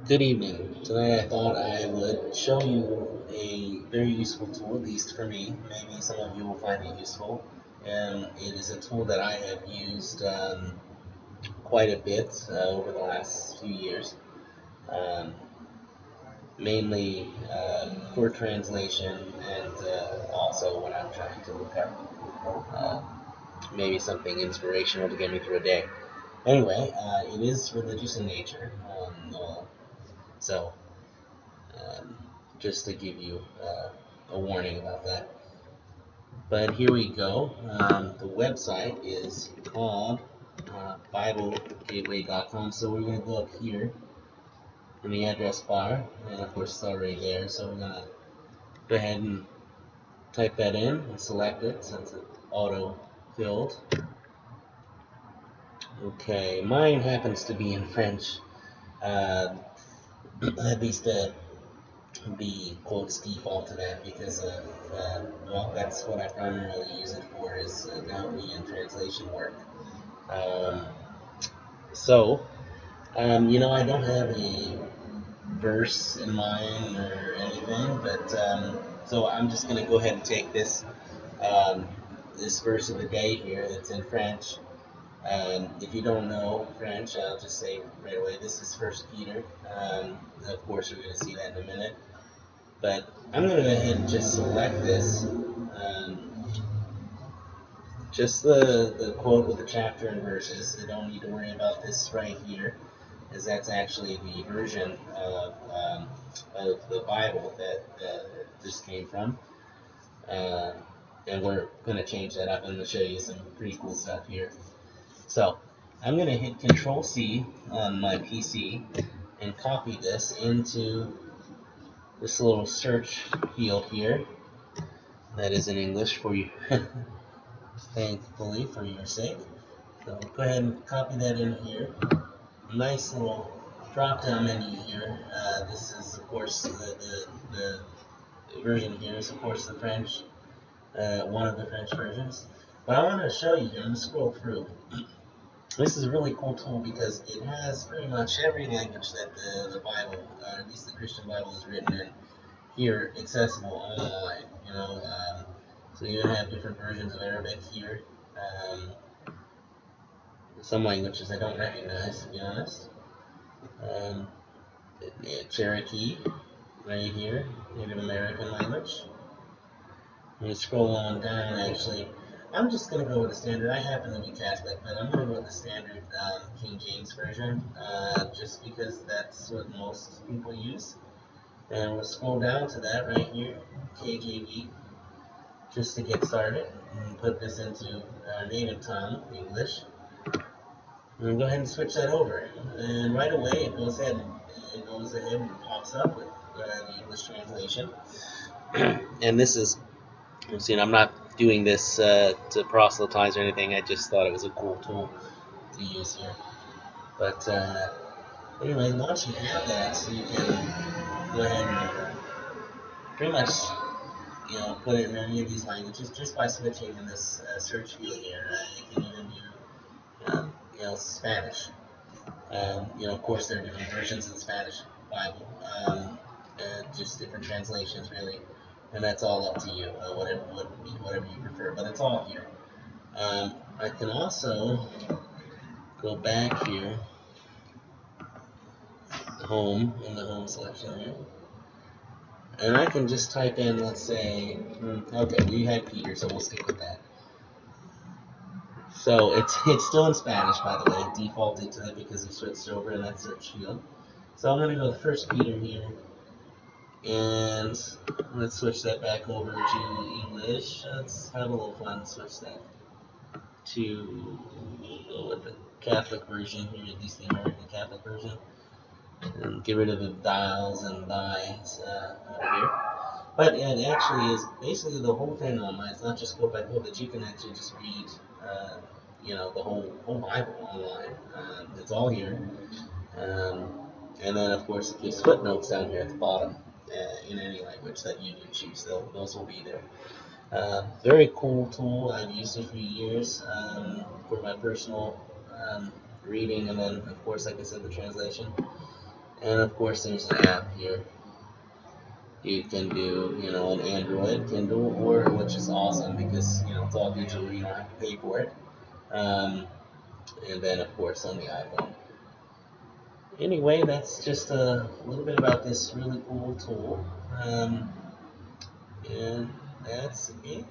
Good evening. Today I thought I would show you a very useful tool, at least for me. Maybe some of you will find it useful. And it is a tool that I have used quite a bit over the last few years, um, mainly for translation and also when I'm trying to look up uh, maybe something inspirational to get me through a day. Anyway, it is religious in nature. So um, just to give you a warning about that. But here we go. The website is called BibleGateway.com. So we're going to go up here in the address bar, and of course it's already there. So we're going to go ahead and type that in and select it since it's auto filled. Okay, mine happens to be in French. Uh, at least the quotes default to that because well, that's what I primarily use it for is NLP and translation work. Um, so, I don't have a verse in mind or anything, but so I'm just going to go ahead and take um, this verse of the day here that's in French. If you don't know French, I'll just say right away, this is First Peter. Of course, we're going to see that in a minute. But I'm going to go ahead and just select this. Just the quote with the chapter and verses. I don't need to worry about this right here, as that's actually the version of the Bible that this came from. Uh, and we're going to change that up. I'm going to show you some pretty cool stuff here. So I'm going to hit Control C on my PC and copy this into this little search field here that is in English for you, thankfully for your sake. So go ahead and copy that in here. Nice little drop down menu here. This is of course the version here is of course the French, one of the French versions. But I want to show you here, I'm going to scroll through. This is a really cool tool because it has pretty much every language that the Bible, at least the Christian Bible, is written in here, accessible online. So you have different versions of Arabic here. Um, some languages I don't recognize, to be honest. Um, Cherokee, right here, Native American language. And you scroll on down, actually. I'm just going to go with the standard. I happen to be Catholic, but I'm going to go with the standard King James Version, just because that's what most people use. And we'll scroll down to that right here, KJV, just to get started, and put this into our native tongue, English. And go ahead and switch that over. And right away, it goes ahead and pops up with the English translation. And this is, I'm not doing this to proselytize or anything. I just thought it was a cool tool to use here. But anyway, once you have that, so you can go ahead and pretty much, put it in any of these languages just by switching in this search field here. You can even do, Spanish. Of course, there are different versions of the Spanish Bible, just different translations, really, and that's all up to you, whatever you prefer. But it's all here. I can also go back here, home in the home selection here, and I can just type in, let's say, okay, we had Peter, so we'll stick with that. So it's still in Spanish, by the way. It defaulted to that because we switched over in that search field. So I'm going to go to First Peter here, and let's switch that back over to English. Let's have a little fun. Switch that to go with the Catholic version here, at least the American Catholic version, and get rid of the dials and thys over here. But it actually is basically the whole thing online. It's not just quote by quote, but you can actually just read, the whole Bible online. It's all here. Um, and then, of course, it gives footnotes down here at the bottom in any language that you do choose. Those will be there. Very cool tool. I've used it for years for my personal reading, and then, of course, like I said, the translation. And of course, there's an app here. You can do, an Android, Kindle, or which is awesome because it's all digital. You don't have to pay for it. Um, and then of course on the iPhone. Anyway, that's just a little bit about this really cool tool. And that's it.